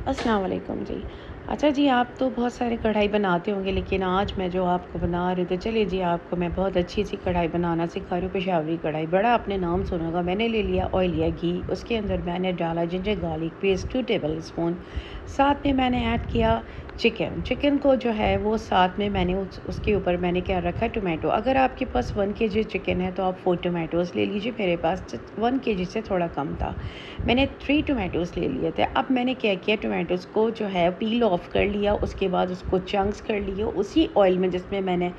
अस्सलाम वालेकुम जी। अच्छा जी, आप तो बहुत सारे कढ़ाई बनाते होंगे, लेकिन आज मैं जो आपको बना रही हूँ, तो चलिए जी आपको मैं बहुत अच्छी सी कढ़ाई बनाना सिखा रही हूँ, पेशावरी कढ़ाई। बड़ा आपने नाम सुना होगा। मैंने ले लिया ऑयल या घी, उसके अंदर मैंने डाला ginger garlic paste 2 table spoon. साथ में मैंने ऐड किया चिकन को जो है वो साथ में मैंने उसके ऊपर मैंने क्या रखा, टोमेटो। अगर आपके पास 1 केजी चिकन है तो आप 4 टोमेटोज़ ले लीजिए। मेरे पास 1 केजी से थोड़ा कम था। मैंने 3 टोमेटोज़ ले लिए थे। अब मैंने क्या किया, टोमेटोज़ को जो है पील ऑफ कर लिया, उसके बाद उसको चंक्स कर लिए। उसी ऑयल में जिसमें मैंने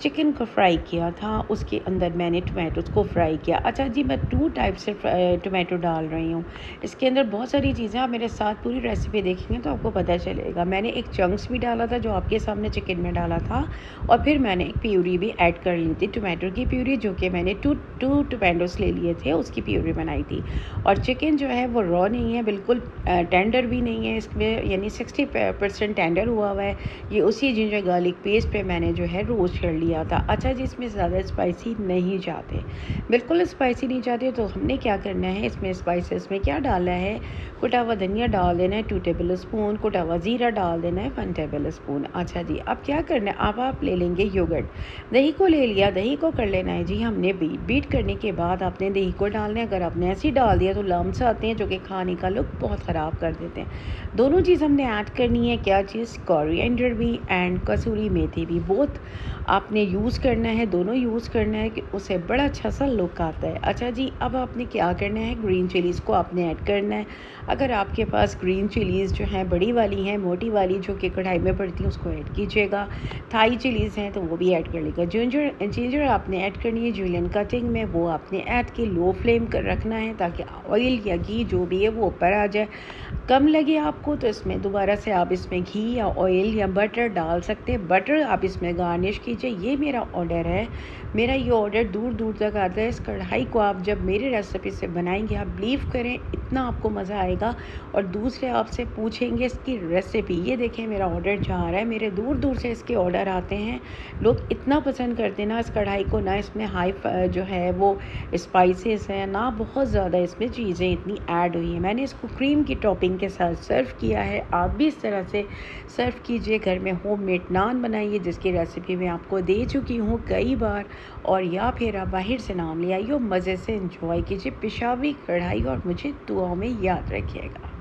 चिकन को फ्राई किया था, उसके अंदर मैंने टोमेटोज़ को फ्राई किया। अच्छा जी, मैं 2 टाइप से टोमेटो डाल रही हूँ। इसके अंदर बहुत सारी चीज़ें, आप मेरे साथ पूरी रेसिपी देखेंगे तो आपको पता चलेगा। मैंने एक चंक्स भी डाला था जो आपके सामने चिकन में डाला था, और फिर मैंने एक प्यूरी भी ऐड कर ली थी, टोमेटो की प्यूरी, जो कि मैंने टू टोमेटोज़ ले लिए थे, उसकी प्यूरी बनाई थी। और चिकन जो है वो रॉ नहीं है, बिल्कुल टेंडर भी नहीं है इसमें, यानी 60% टेंडर हुआ है। ये उसी जिंजर गार्लिक पेस्ट पे मैंने जो है रोस्ट कर लिया था। अच्छा जी, इसमें ज़्यादा स्पाइसी नहीं चाहते, बिल्कुल स्पाइसी नहीं चाहते, तो हमने क्या करना है, इसमें स्पाइसेस में क्या डालना है, कुटा हुआ धनिया डाल देना है 2 टेबल स्पून, कुटा हुआ ज़ीरा डाल देना है 1 टेबल स्पून। अच्छा जी, अब क्या करना है, अब आप ले लेंगे योगर्ट। दही को ले लिया, दही को कर लेना है जी हमने बीट करने के बाद आपने दही को डालना है। अगर आपने ऐसे ही डाल दिया तो लम्स आते हैं, जो कि खाने का लुक बहुत ख़राब कर देते हैं। दोनों चीज़ हमने ऐड करनी है। क्या चीज़, कोरिएंडर भी एंड कसूरी मेथी भी, बोथ आपने यूज़ करना है, दोनों यूज़ करना है कि उससे बड़ा अच्छा सा लुक आता है। अच्छा जी, अब आपने क्या करना है, ग्रीन चिलीज़ को आपने ऐड करना है। अगर आपके पास ग्रीन चिलीज़ जो हैं बड़ी वाली हैं, मोटी वाली जो कि कढ़ाई में पड़ती है, उसको ऐड कीजिएगा। थाई चिलीज़ हैं तो वो भी ऐड कर लीजिएगा। जिंजर आपने ऐड करनी है जूलियन कटिंग में, वो आपने ऐड की लो फ्लेम कर रखना है, ताकि ऑयल या घी जो भी है वो ऊपर आ जाए। कम लगे आपको तो इसमें दोबारा से आप इसमें घी या ऑयल या बटर डाल सकते हैं। बटर आप इसमें गार्निश कीजिए। ये मेरा ऑर्डर है, मेरा ये ऑर्डर दूर दूर तक आता है। इस कढ़ाई को आप जब मेरी रेसिपी से बनाएंगे, आप बिलीव करें इतना आपको मज़ा आएगा, और दूसरे आपसे पूछेंगे इसकी रेसिपी। ये देखें मेरा ऑर्डर जा रहा है, मेरे दूर दूर से इसके ऑर्डर आते हैं। लोग इतना पसंद करते हैं ना इस कढ़ाई को, ना इसमें हाई जो है वो स्पाइसेस हैं, ना बहुत ज़्यादा इसमें चीज़ें इतनी ऐड हुई हैं। मैंने इसको क्रीम की टॉपिंग के साथ सर्व किया है। आप भी इस तरह से सर्व कीजिए। घर में होममेड नान बनाइए, जिसकी रेसिपी मैं आपको दे चुकी हूँ कई बार, और या फिर आप बाहर से नाम ले आइए, मज़े से इंजॉय कीजिए पेशावरी कढ़ाई, और मुझे दुआओं में याद रखिएगा।